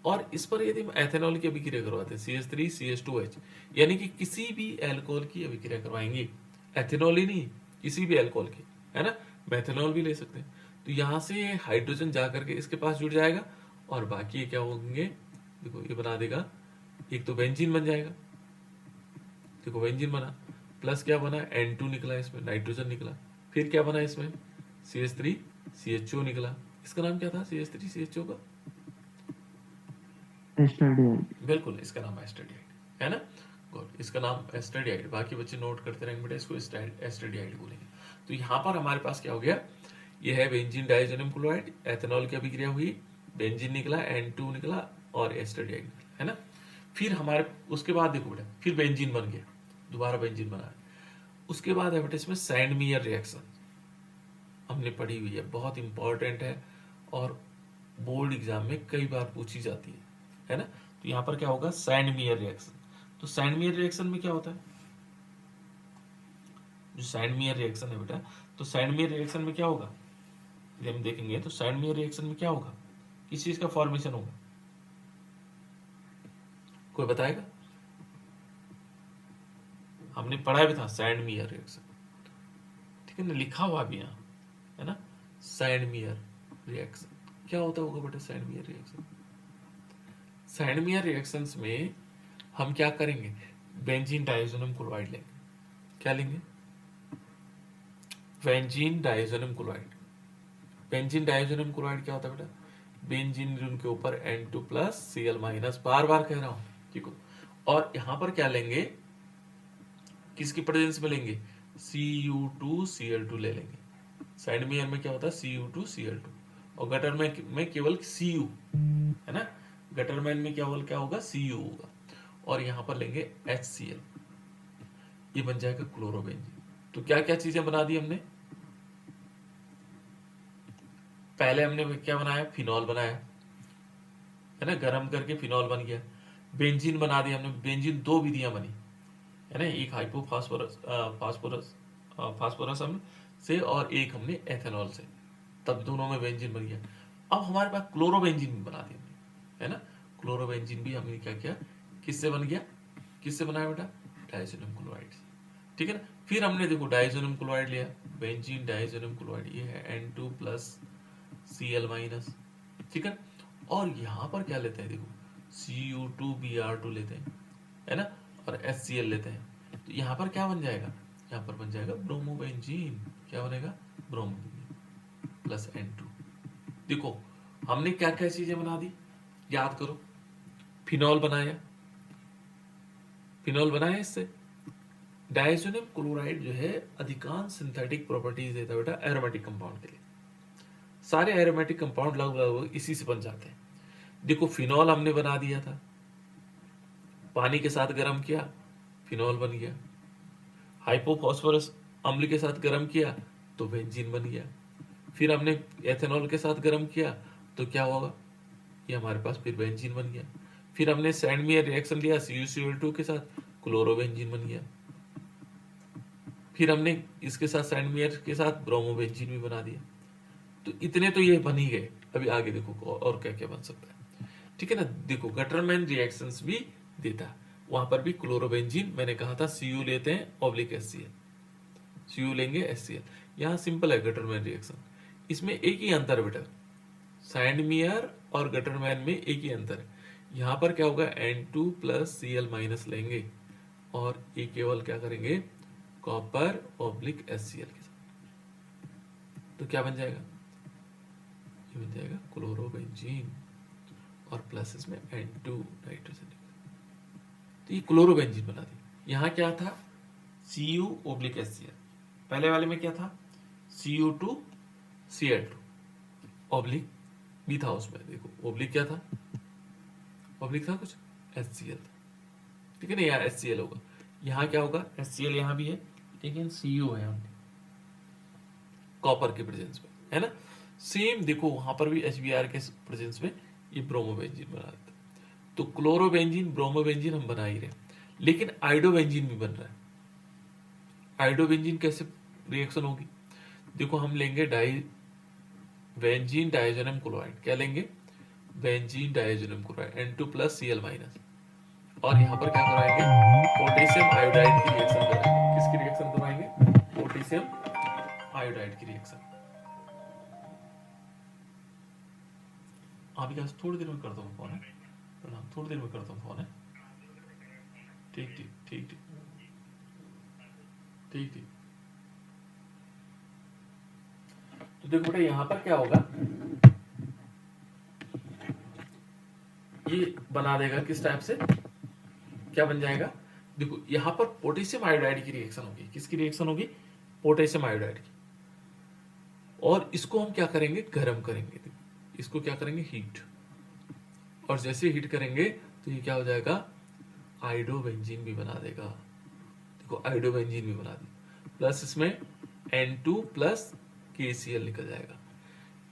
और इस पर यदि हम एथेनॉल की अभिक्रिया करवाते हैं CH3CH2H, यानी कि किसी भी एल्कोहल की अभिक्रिया करवाएंगे, एथेनॉल ही नहीं, किसी भी एल्कोहल की, है ना, मेथेनॉल भी ले सकते हैं। तो यहां से हाइड्रोजन जाकर के इसके पास जुड़ जाएगा, और बाकी ये क्या होंगे, देखो ये बना देगा, एक तो बेंजीन बन जाएगा, देखो बेंजीन बना, प्लस क्या बना, N2 निकला, इसमें नाइट्रोजन निकला, फिर क्या बना इसमें CH3CHO निकला, इसका नाम क्या था CH3CHO का, एस्टरडियाइड। बिल्कुल इसका नाम एस्टेडियाइड है ना। गुड, इसका नाम एस्टेडियाइड, बाकी बच्चे नोट करते रहेंगे बेटा, इसको एस्टेडियाइड बोलेंगे। तो यहाँ पर हमारे पास क्या हो गया, ये है बेंजीन डाइजोनियम क्लोराइड, एथेनॉल की अभिक्रिया हुई, बेंजीन निकला, N2 निकला, और एस्टेडियाइड निकला, है ना। फिर हमारे उसके बाद देखो बेटा, फिर बेंजीन बन गया, दोबारा बेंजीन बना है। उसके बाद है बेटा इसमें सैंडमीयर रिएक्शन, हमने पढ़ी हुई है, बहुत इंपॉर्टेंट है, और बोर्ड एग्जाम में कई बार पूछी जाती है ना। तो यहाँ पर क्या होगा, सैंडमीयर रिएक्शन। तो सैंडमीयर रिएक्शन में क्या होता है, जो सैंडमीयर रिएक्शन है बेटा, तो सैंडमीयर रिएक्शन में क्या होगा, यदि हम देखेंगे तो सैंडमीयर रिएक्शन में क्या होगा, किस चीज का फॉर्मेशन होगा, कोई बताएगा, हमने पढ़ा भी था सैंडमीयर रिएक्शन, ठीक है ना, लिखा हुआ भी यहाँ, है ना। सैंडमीयर रिएक्शन क्या होता होगा बेटा, सैंडमीयर रिएक्शन, सैंडमीयर रिएक्शंस में हम क्या करेंगे, बेंजीन डाइजोनियम क्लोराइड लेंगे, क्या लेंगे, benzene diazonium chloride. Benzene diazonium chloride क्या होता है बेटा, बेंजीन रिंग के ऊपर N2 प्लस Cl माइनस, बार बार कह रहा हूं, ठीक हो। और यहां पर क्या लेंगे, किसकी प्रेजेंस में लेंगे, Cu2Cl2 ले लेंगे। सैंडमीयर में क्या होता है, Cu2Cl2, और गटर में केवल Cu, है ना, गटरमैन में क्या होगा, Cu होगा, और यहां पर लेंगे HCl, ये बन जाएगा क्लोरोबेंजीन। तो क्या क्या चीजें बना दी हमने, पहले हमने क्या बनाया, फिनॉल बनाया, है ना, गर्म करके फिनॉल बन गया। बेंजीन बना दिया हमने, बेंजीन दो विधियां बनी, है ना, एक हाइपोफॉस्फोरस फास्फोरस फास्फोरस अम्ल से, और एक हमने एथेनॉल से, तब दोनों में बेंजीन बन गया। अब हमारे पास क्लोरोबेंजीन भी बना दिया हमने, है ना, क्लोरोबेंजीन भी हमने क्या किया, किससे बन गया, किससे बनाया बेटा, डाइजोनियम क्लोराइड से, ठीक है ना। फिर हमने देखो डाइजोनियम क्लोराइड लिया, बेंजीन डाइजोनियम क्लोराइड, ये है N2 प्लस Cl माइनस, ठीक है। और यहां पर क्या लेते हैं, देखो Cu2Br2 लेते हैं, है ना, और HCl लेते हैं। तो यहां पर क्या बन जाएगा, यहां पर बन जाएगा ब्रोमोबेंजीन, क्या बनेगा, ब्रोमोबेंजीन प्लस N2। देखो हमने क्या क्या चीजें बना दी, याद करो, फिनॉल बनाया, फिनॉल बनाया इससे। डाइजोनियम क्लोराइड जो है अधिकांश सिंथेटिक प्रॉपर्टीज देता है बेटा एरोमेटिक कंपाउंड के लिए, सारे एरोमेटिक कंपाउंड लगभग इसी से बन जाते हैं। देखो फिनॉल हमने बना दिया था, पानी के साथ गर्म किया, फिनॉल बन गया, हाइपोफॉस्फोरस अम्ल के साथ गर्म किया तो बेंजीन बन गया, फिर हमने एथेनॉल के साथ गर्म किया तो क्या होगा, ये हमारे पास फिर बेंजीन बन गया, फिर हमने सैंडमेयर रिएक्शन लिया CuCl2 के साथ, क्लोरोबेंजीन बन गया। फिर हमने इसके साथ सैंडमेयर के साथ ब्रोमोबेंजीन भी बना दिया। तो इतने तो ये बन ही गए। अभी आगे देखो और क्या क्या बन सकता है, ठीक है ना। देखो गटरमैन रिएक्शंस भी देता है, वहां पर भी क्लोरोबेंजीन, मैंने कहा था Cu लेते हैं ऑब्लिक HCl, Cu लेंगे HCl। यहाँ सिंपल है गटरमैन रिएक्शन, इसमें एक ही अंतर है बेटा, सैंडमेयर और गटरमैन में एक ही अंतर है। यहाँ पर क्या होगा, N2 प्लस Cl माइनस लेंगे और ये केवल क्या करेंगे, कॉपर ऑब्लिक HCl के साथ। तो क्या बन जाएगा, ये बन जाएगा क्लोरोबेंजीन और प्लस इसमें N2 नाइट्रोजन। तो ये क्लोरोबेंजीन बना दी। यहाँ क्या था, Cu ओब्लिक HCl, पहले वाले में क्या था, Cu2 Cl2 ऑब्लिक भी था उसमें, देखो ओब्लिक क्या था, ऑब्लिक था कुछ, HCl था, ठीक है ना। यहाँ HCl होगा, यहाँ क्या होगा, HCl यहाँ भी है लेकिन Cu है हमने कॉपर के प्रेजेंस में, है ना। सेम देखो वहां पर भी HBr के प्रेजेंस में ये ब्रोमोबेंजीन बना देता है। तो क्लोरोबेंजीन ब्रोमोबेंजीन हम बना ही रहे, लेकिन आइडोबेंजीन भी बन रहा है। आइडोबेंजीन कैसे रिएक्शन होगी, देखो हम लेंगे बेंजीन डाइजोनियम क्लोराइड, क्या लेंगे, benzene diazonium chloride N2 plus Cl minus, और यहाँ पर क्या कराएंगे, पोटेशियम आयोडाइड की रिएक्शन कराएंगे। किसकी रिएक्शन करवाएंगे, पोटेशियम आयोडाइड की रिएक्शन। आप थोड़ी देर में करता हूँ फोन है, प्रणाम, थोड़ी देर में करता हूँ फोन है, ठीक ठीक ठीक ठीक ठीक ठीक। तो देखो बेटा यहाँ पर क्या होगा, ये बना देगा किस टाइप से, क्या बन जाएगा, देखो यहाँ पर पोटेशियम आयोडाइड की रिएक्शन होगी, किसकी रिएक्शन होगी, पोटेशियम आयोडाइड की। और इसको हम क्या करेंगे, गर्म करेंगे, देखो इसको क्या करेंगे, हीट, और जैसे हीट करेंगे तो ये क्या हो जाएगा, आइडोबेंजीन भी बना देगा। देखो आइडोबेंजीन भी बना दी, प्लस इसमें N2 प्लस KCl निकल जाएगा।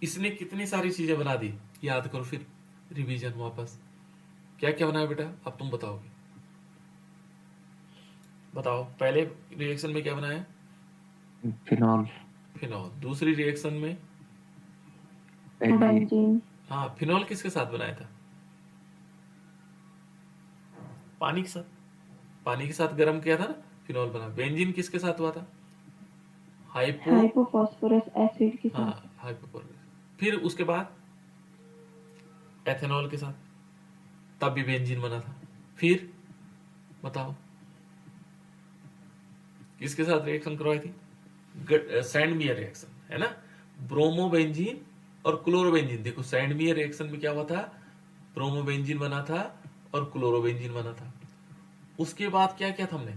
इसने कितनी सारी चीजें बना दी, याद करो फिर, रिवीजन वापस, क्या क्या बनाया बेटा, अब तुम बताओगे, बताओ। पहले रिएक्शन में क्या बनाया, फिनॉल, फिनॉल। दूसरी रिएक्शन में, बेंजीन, हाँ फिनॉल किसके साथ बनाया था, पानी के साथ, पानी के साथ गर्म किया था ना, फिनॉल बना। बेंजीन किसके साथ हुआ था, हाइपोफॉस्फोरस एसिड के हाँ साथ, हाइपोक्लोराइड। फिर उसके बाद एथेनॉल के साथ, तब भी बेंजीन बना था। फिर बताओ किसके साथ रिएक्शन करवाई थी, सैंडमियर रिएक्शन, है ना, ब्रोमोबेंजीन और क्लोरोबेंजीन। देखो सैंडमियर रिएक्शन में क्या हुआ था, ब्रोमोबेंजीन बना था और क्लोरोबेंजीन बना था। उसके बाद क्या किया था हमने,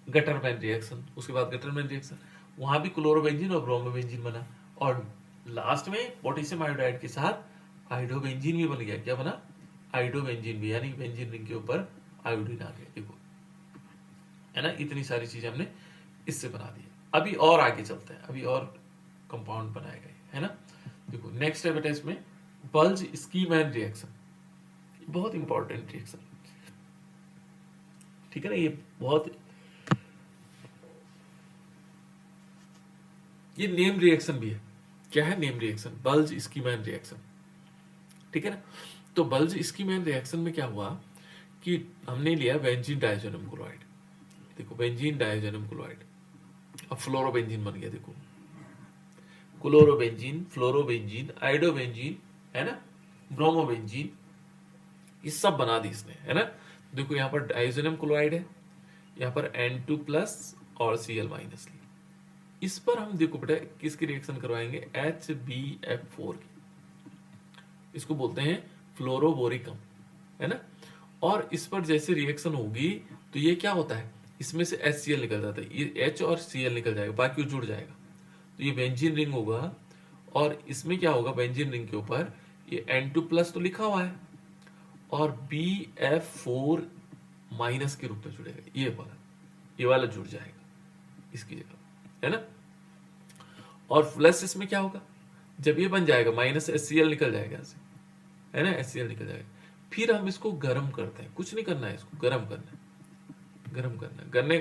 गटरमैन रिएक्शन, उसके बाद गटरमैन रिएक्शन, वहां भी क्लोरोबेंजीन और ब्रोमोबेंजीन बना, और लास्ट में पोटेशियम आयोडाइड के साथ आइडोबेंजीन भी बन गया। क्या बना, आइडोबेंजीन भी, यानी बेंजीन रिंग के ऊपर आयोडीन आ गया, देखो, है ना। इतनी सारी चीजें हमने इससे बना दी। अभी और आगे चलते हैं, अभी और कंपाउंड बनाए गए, है ना। देखो नेक्स्ट है बेटा इसमें बल्ज स्कीमैन रिएक्शन, बहुत इंपॉर्टेंट रिएक्शन, ठीक है ना। ये बहुत, ये नेम रिएक्शन भी है। क्या है नेम रिएक्शन, बल्ज स्कीमैन रिएक्शन, ठीक है ना। तो बल्ज स्कीमैन रिएक्शन में क्या हुआ कि हमने लिया बेंजीन डाइजोनियम क्लोराइड, देखो बेंजीन डाइजोनियम क्लोराइड, अब फ्लोरोबेंजीन बन गया, देखो क्लोरोबेंजीन, फ्लोरोबेंजीन, आइडोबेंजीन, है ना, ब्रोमोबेंजीन, ये सब बना दी इसने, है ना। देखो यहाँ पर डाइजोनियम क्लोराइड है, यहाँ पर N2 प्लस और Cl माइनस ली। इस पर हम देखो बेटा किसकी रिएक्शन करवाएंगे, HbF4 की, इसको बोलते हैं फ्लोरोबोरिकम, है ना। और इस पर जैसे रिएक्शन होगी तो ये क्या होता है, इसमें से HCl निकल जाता है, ये H और Cl निकल जाएगा, बाकी वो जुड़ जाएगा, तो ये बेंजीन रिंग होगा। और इसमें क्या होगा, बेंजीन रिंग के ऊपर ये N2 प्लस तो लिखा हुआ है और BF4 माइनस के रूप में जुड़ेगा, ये वाला जुड़ जाएगा इसकी जगह, है ना। और प्लस इसमें क्या होगा, जब ये बन जाएगा माइनस HCl निकल जाएगा यहाँ से, है ना, HCl निकल जाएगा। फिर हम इसको गर्म करते हैं, कुछ नहीं करना है, इसको गर्म करना है,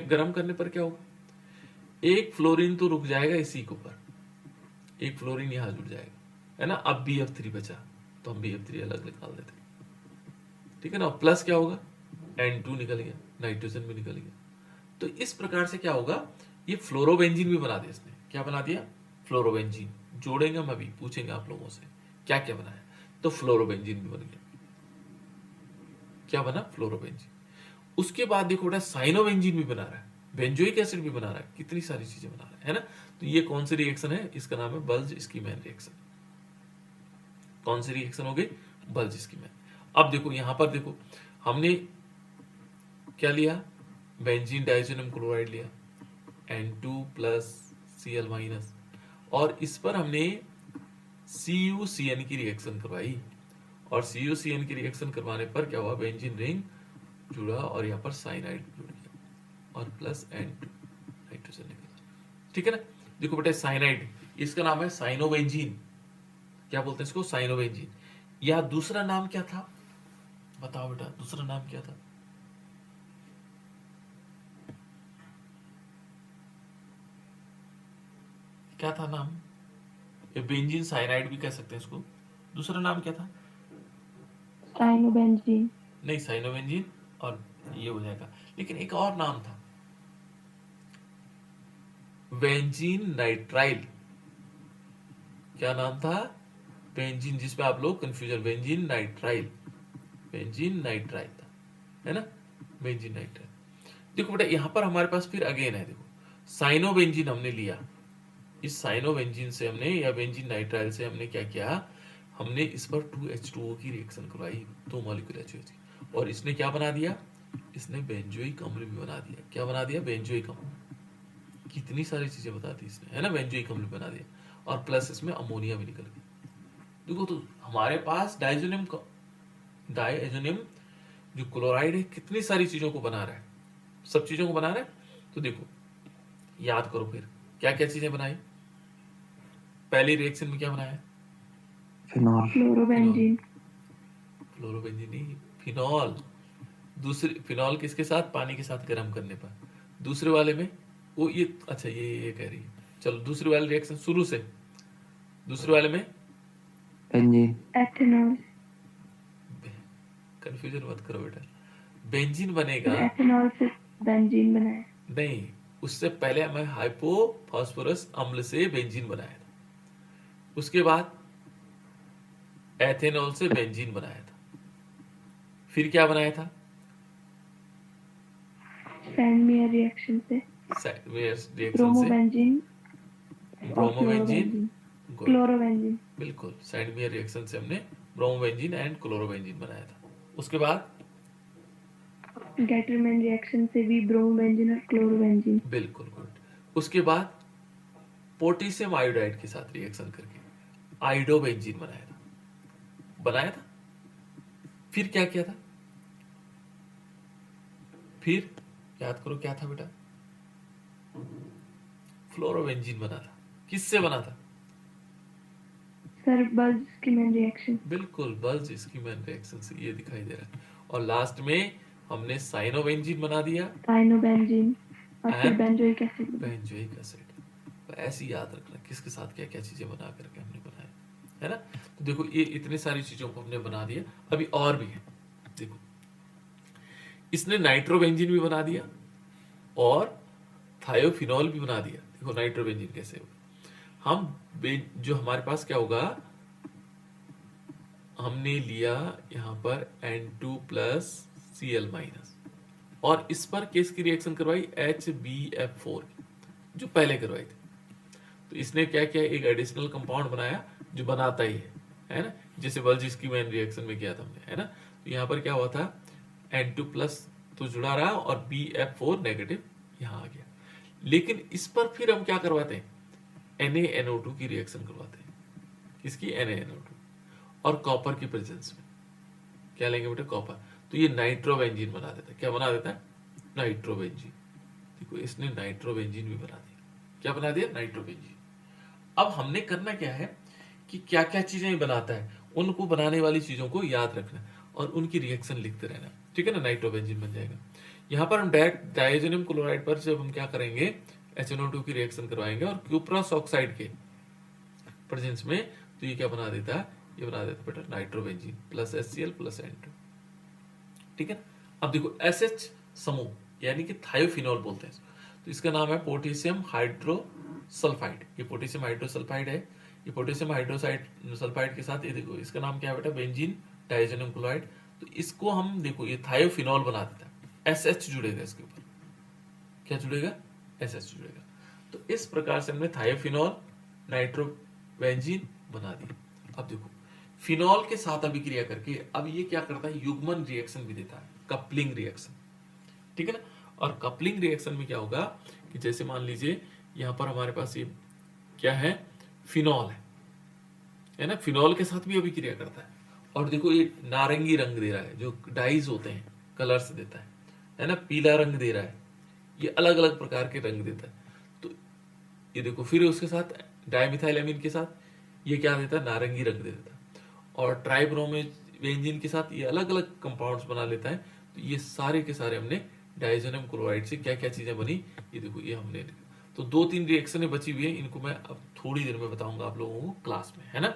गर्म करने पर क्या होगा, एक फ्लोरीन तो रुक जाएगा इसी के ऊपर, एक फ्लोरीन यहां जुड़ जाएगा, है ना। अब BF3 बचा, तो हम BF3 अलग निकाल देते हैं, ठीक है ना। प्लस क्या होगा, N2 निकल गया, नाइट्रोजन भी निकल गया। तो इस प्रकार से क्या होगा, ये फ्लोरोबेंजीन भी बना दिया इसने। क्या बना दिया, फ्लोरोबेंजीन। जोड़ेंगे हम, अभी पूछेंगे आप लोगों से क्या क्या बनाया, तो फ्लोरोबेंजीन भी बन गया। क्या बना, फ्लोरोबेंजीन। उसके बाद देखो बेटा साइनोबेंजीन भी बना रहा है, बेंजोइक एसिड भी बना रहा है, कितनी सारी चीजें बना रहा है ना। तो ये कौन सी रिएक्शन है, इसका नाम है बल्ज स्कीमैन रिएक्शन। कौन सी रिएक्शन हो गई, बल्ज स्कीमैन। अब देखो यहां पर देखो, हमने क्या लिया, बेंजीन डाइजोनियम क्लोराइड लिया, N2 प्लस Cl माइनस, और इस पर हमने CuCN की रिएक्शन करवाई, और CuCN की रिएक्शन करवाने पर क्या हुआ, बेंजीन रिंग जुड़ा और यहाँ पर साइनाइड जुड़ गया, और प्लस N2 नाइट्रोजन निकला, ठीक है ना। देखो बेटा साइनाइड, इसका नाम है साइनोबेंजीन। क्या बोलते हैं इसको, साइनोबेंजीन। या दूसरा नाम क्या था, बताओ बेटा दूसरा नाम क्या था, क्या था नाम, ये बेंजीन साइनाइड भी कह सकते हैं इसको, दूसरा नाम क्या था, साइनोबेंजीन। नहीं साइनोबेंजीन और ये हो जाएगा, लेकिन एक और नाम था, बेंजीन नाइट्राइल। क्या नाम था, बेंजीन, जिसपे आप लोग confusion, benzene nitrile, benzene nitrile था, है ना, बेंजीन नाइट्राइल। देखो बेटा यहां पर हमारे पास फिर अगेन है, देखो साइनोबेंजीन हमने लिया, इस साइनोबेंजीन से हमने या बेंजीन नाइट्राइल से हमने क्या किया, हमने इस पर 2H2O की रिएक्शन करवाई, 2 मॉलिक्यूल H2O की, और इसने क्या बना दिया, इसने बेंजोइक अम्ल भी बना दिया। क्या बना दिया, बेंजोइक अम्ल। कितनी सारी चीजें बता दी इसने, है ना, बेंजोइक अम्ल बना दिया, और प्लस इसमें अमोनिया भी निकल गया। देखो तो हमारे पास डाइजोनियम जो क्लोराइड है कितनी सारी चीजों को बना रहा है, सब चीजों को बना रहा है। तो देखो याद करो फिर क्या क्या चीजें बनाई, पहली रिएक्शन में क्या बनाया, फिनॉल, फ्लोरोबेंजीन। फ्लोरोबेंजीन नहीं, फिनॉल। दूसरी फिनॉल किसके साथ, पानी के साथ गर्म करने पर। दूसरे वाले में वो ये, अच्छा ये कह रही है, चलो दूसरे वाले रिएक्शन शुरू से, दूसरे वाले में बेंजीन, एथेनॉल। कंफ्यूजन मत करो बेटा, बेंजीन बनेगा, फिर एथेनॉल से बेंजीन बनाया। नहीं उससे पहले हमें हाइपोफॉस्फोरस अम्ल से बेंजीन बनाया था, उसके बाद एथेनॉल से बेंजीन बनाया था, फिर क्या बनाया था, सैंडमेयर रिएक्शन से रिएक्शन से ब्रोमोबेंजीन और ब्रोमोबेंजीन, फ्लोरोबेंजीन, गुड, क्लोरोबेंजीन। बिल्कुल, सैंडमेयर रिएक्शन से हमने ब्रोमोबेंजीन एंड क्लोरोबेंजीन बनाया था। उसके बाद गेटरमैन रिएक्शन से भी ब्रोमोबेंजीन और क्लोरोबेंजीन। बिल्कुल गुड, उसके बाद पोटेशियम आयोडाइड के साथ रिएक्शन करके आयोडोबेंजीन बनाया था। फिर क्या किया था, फिर याद करो क्या था बेटा, फ्लोरोबेंजीन बना था, किससे बना था, सर बल्ज स्कीमैन रिएक्शन। बिल्कुल बल्ज स्कीमैन रिएक्शन से, ये दिखाई दे रहा है। और लास्ट में हमने साइनोबेंजीन बना दिया, साइनोबेंजीन और फिर and benzoic acid. Benzoic acid. तो ऐसे ही याद रखना किसके साथ क्या क्या चीजें बना करके हमने बनाया, है ना। तो देखो ये इतनी सारी चीजों को हमने बना दिया, अभी और भी है। देखो इसने नाइट्रोबेंजीन भी बना दिया और थायोफिनॉल भी बना दिया। देखो नाइट्रोबेंजीन कैसे होगा, जो हमारे पास क्या होगा, हमने लिया यहां पर N2 प्लस Cl माइनस, और इस पर किसकी रिएक्शन करवाई, HbF4 जो पहले करवाई थी। तो इसने क्या किया, एक एडिशनल कंपाउंड बनाया जो बनाता ही है ना, जैसे बल्ज स्कीमैन रिएक्शन में किया था हमने, है ना। तो यहाँ पर क्या हुआ था, N2 प्लस तो जुड़ा रहा और BF4 नेगेटिव यहाँ आ गया। लेकिन इस पर फिर हम क्या करवाते हैं, NaNO2 की रिएक्शन करवाते हैं, किसकी, NaNO2, और कॉपर की प्रेजेंस में क्या लेंगे बेटा, कॉपर। तो ये नाइट्रोबेंजीन बना देता है, क्या बना देता है, नाइट्रोबेंजीन। देखो इसने नाइट्रोबेंजीन भी बना दिया, क्या बना दिया, नाइट्रोबेंजीन। अब हमने करना क्या है कि क्या क्या चीजें बनाता है, उनको बनाने वाली चीजों को याद रखना, और उनकी रिएक्शन लिखते रहना, ठीक है ना, नाइट्रोबेंजीन बन जाएगा। यहाँ पर हम डायजोनियम क्लोराइड पर जब हम क्या करेंगे, HNO2 की रिएक्शन करवाएंगे और क्यूप्रस ऑक्साइड के प्रेजेंस में, तो ये क्या बना देता है, ये बना देता है बेटा nitrobenzene plus HCl plus N2, ठीक है ना। अब देखो SH समूह यानी कि थायोफिनॉल बोलते हैं, तो इसका नाम है पोटेशियम हाइड्रोसल्फाइड। ये पोटेशियम हाइड्रोसल्फाइड है, ये पोटेशियम हाइड्रोसल्फाइड के साथ ये देखो इसका नाम क्या है बेटा, बेंजीन डाइजेनम क्लोराइड। तो इसको हम देखो ये थायोफिनॉल बना देता है, SH जुड़ेगा इसके ऊपर, क्या जुड़ेगा, SH जुड़ेगा। तो इस प्रकार से हमने थायोफिनॉल नाइट्रोबेंजीन बना दिया। अब देखो फिनॉल के साथ अभिक्रिया करके अब ये क्या करता है, युग्मन रिएक्शन भी देता है, कपलिंग रिएक्शन, ठीक है ना। और कपलिंग रिएक्शन में क्या होगा कि जैसे मान लीजिए यहां पर हमारे पास ये क्या है, फिनॉल है ना, फिनॉल के साथ भी अभिक्रिया करता है और देखो ये नारंगी रंग दे रहा है, जो डाइज होते हैं कलर्स देता है ना, पीला रंग दे रहा है, ये अलग अलग प्रकार के रंग देता है। तो ये देखो फिर उसके साथ डाइमिथाइलएमीन के साथ ये क्या देता है, नारंगी रंग दे देता है। और ट्राइब्रोमेबेंजीन के साथ ये अलग अलग कंपाउंड्स बना लेता है। तो ये सारे के सारे हमने डाइजेनम क्लोराइड से क्या क्या चीजें बनी, ये देखो ये हमने, तो 2-3 रिएक्शनें बची हुई है, इनको मैं अब थोड़ी देर में बताऊंगा आप लोगों को क्लास में, है ना।